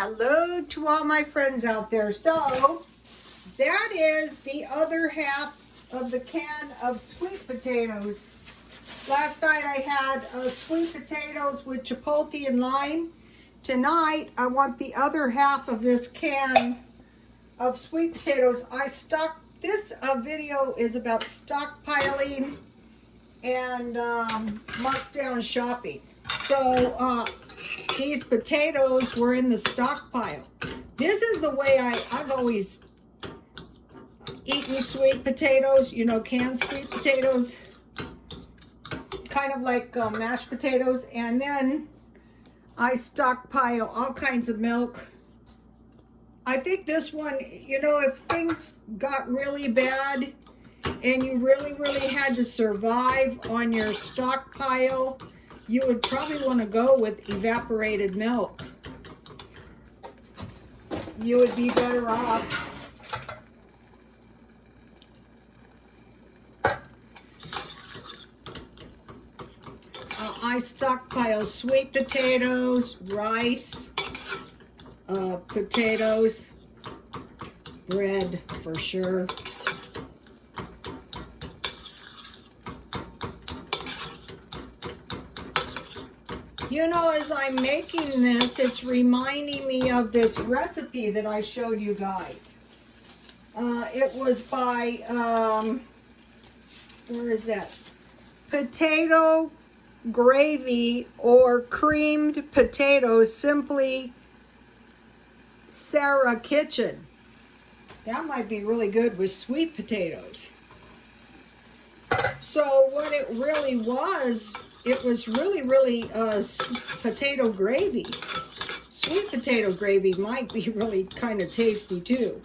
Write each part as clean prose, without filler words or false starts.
Hello to all my friends out there. So that is the other half of the can of sweet potatoes. Last night I had sweet potatoes with chipotle and lime. Tonight I want the other half of this can of sweet potatoes. This video is about stockpiling and markdown shopping. So these potatoes were in the stockpile. This is the way I've always eaten sweet potatoes, you know, canned sweet potatoes, kind of like mashed potatoes, and then I stockpile all kinds of milk. I think this one, you know, if things got really bad and you really had to survive on your stockpile, you would probably want to go with evaporated milk. You would be better off. I stockpile sweet potatoes, rice, potatoes, bread for sure. You know, as I'm making this, it's reminding me of this recipe that I showed you guys. It was by, where is that? Potato gravy or creamed potatoes, simply Sarah Kitchen. That might be really good with sweet potatoes. So what it really was, it was really potato gravy. Sweet potato gravy might be really kind of tasty too.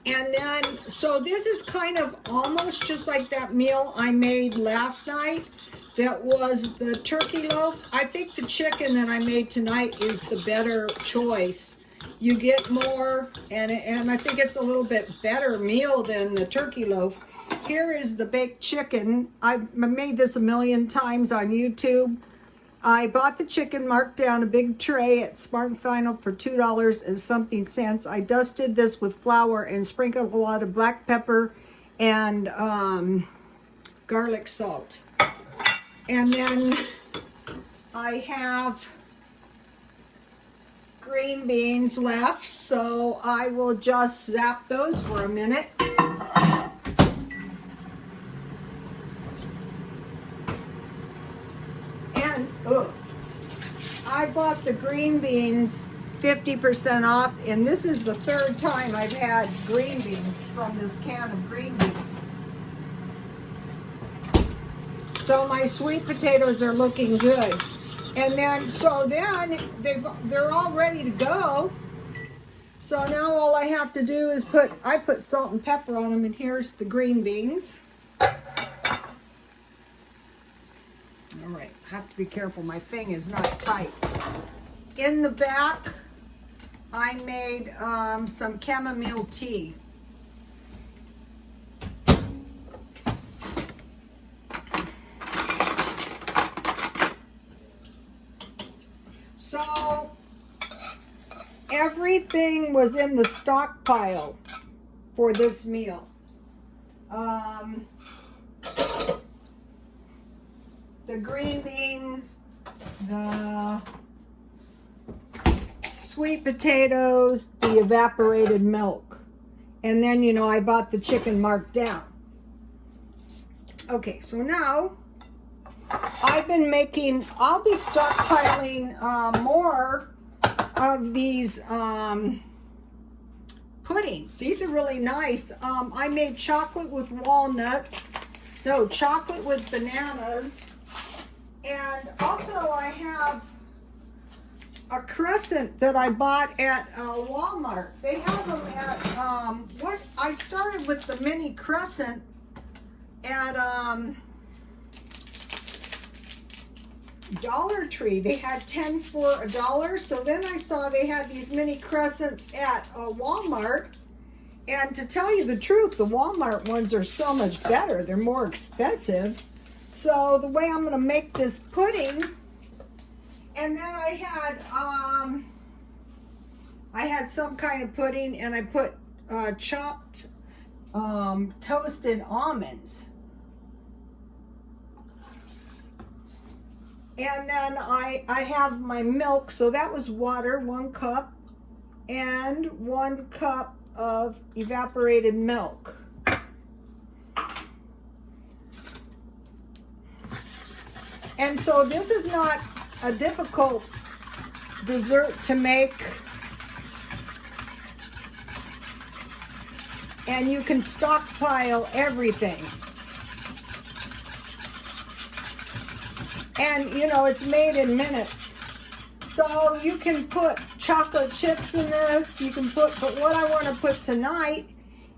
And then, so this is kind of almost just like that meal I made last night. That was the turkey loaf. I think the chicken that I made tonight is the better choice. You get more, and I think it's a little bit better meal than the turkey loaf. Here is the baked chicken. I've made this a million times on YouTube. I bought the chicken, marked down a big tray at Smart & Final for $2 and something cents. I dusted this with flour and sprinkled a lot of black pepper and garlic salt. And then I have green beans left, so I will just zap those for a minute. And I bought the green beans 50% off, and this is the third time I've had green beans from this can of green beans. So my sweet potatoes are looking good. And then, they're all ready to go. So now all I have to do is I put salt and pepper on them, and here's the green beans. All right, I have to be careful, my thing is not tight. In the back, I made some chamomile tea. So everything was in the stockpile for this meal. The green beans, the sweet potatoes, the evaporated milk. And then, you know, I bought the chicken marked down. Okay, so now I'll be stockpiling more of these puddings. These are really nice. I made chocolate with chocolate with bananas. And also I have a crescent that I bought at Walmart. They have them at, I started with the mini crescent at Dollar Tree. They had 10 for $1. So then I saw they had these mini crescents at Walmart, And to tell you the truth, the Walmart ones are so much better. They're more expensive, So the way I'm going to make this pudding, and then I had some kind of pudding, and I put chopped toasted almonds. And then I have my milk, so that was water, 1 cup, and 1 cup of evaporated milk. And so this is not a difficult dessert to make. And you can stockpile everything. And you know, it's made in minutes. So you can put chocolate chips in this, you can put, but what I want to put tonight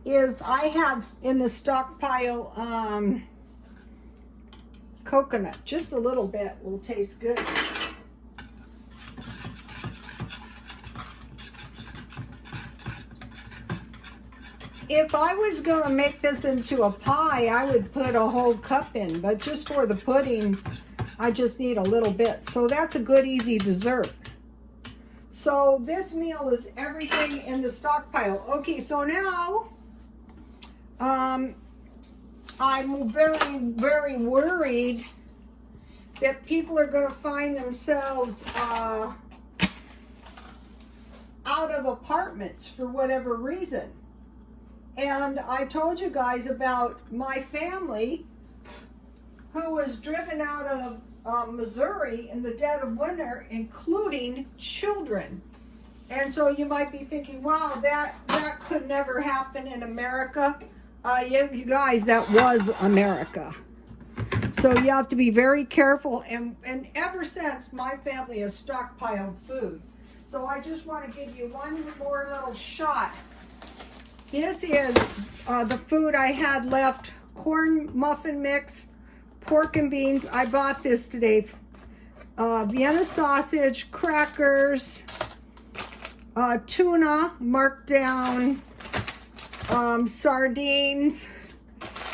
is I have in the stockpile coconut. Just a little bit will taste good. If I was going to make this into a pie, I would put a whole cup in, but just for the pudding, I just need a little bit. So that's a good, easy dessert. So this meal is everything in the stockpile. Okay, so now I'm very, very worried that people are going to find themselves out of apartments for whatever reason. And I told you guys about my family who was driven out of Missouri in the dead of winter, including children. And so you might be thinking, wow, that could never happen in America. You guys, that was America. So you have to be very careful. And ever since, my family has stockpiled food. So I just want to give you one more little shot. This is the food I had left: corn muffin mix, pork and beans. I bought this today. Vienna sausage, crackers, tuna marked down, sardines,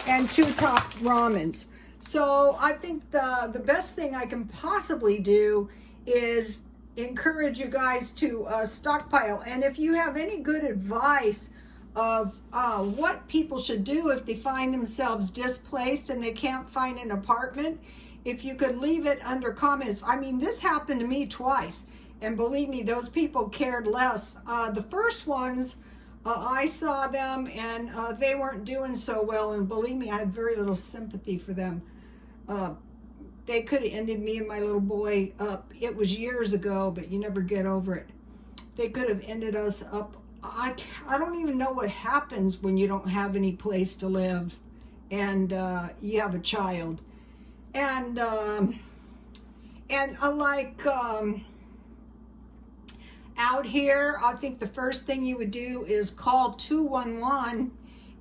and 2 top ramens. So I think the best thing I can possibly do is encourage you guys to stockpile. And if you have any good advice of what people should do if they find themselves displaced and they can't find an apartment, if you could leave it under comments. I mean, this happened to me twice, and believe me, those people cared less. The first ones, I saw them and they weren't doing so well, and believe me, I had very little sympathy for them. They could have ended me and my little boy up. It was years ago, but you never get over it. They could have ended us up. I don't even know what happens when you don't have any place to live and you have a child. And like out here, I think the first thing you would do is call 211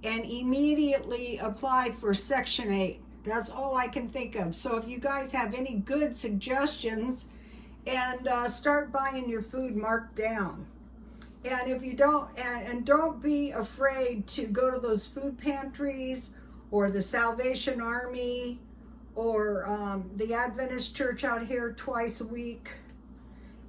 and immediately apply for Section 8. That's all I can think of. So if you guys have any good suggestions, and start buying your food marked down. And if you don't, and don't be afraid to go to those food pantries or the Salvation Army or the Adventist church out here twice a week,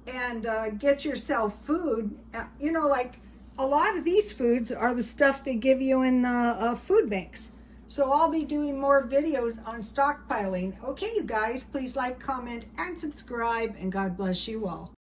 and get yourself food. You know, like a lot of these foods are the stuff they give you in the food banks. So I'll be doing more videos on stockpiling. Okay, you guys, please like, comment, and subscribe, and God bless you all.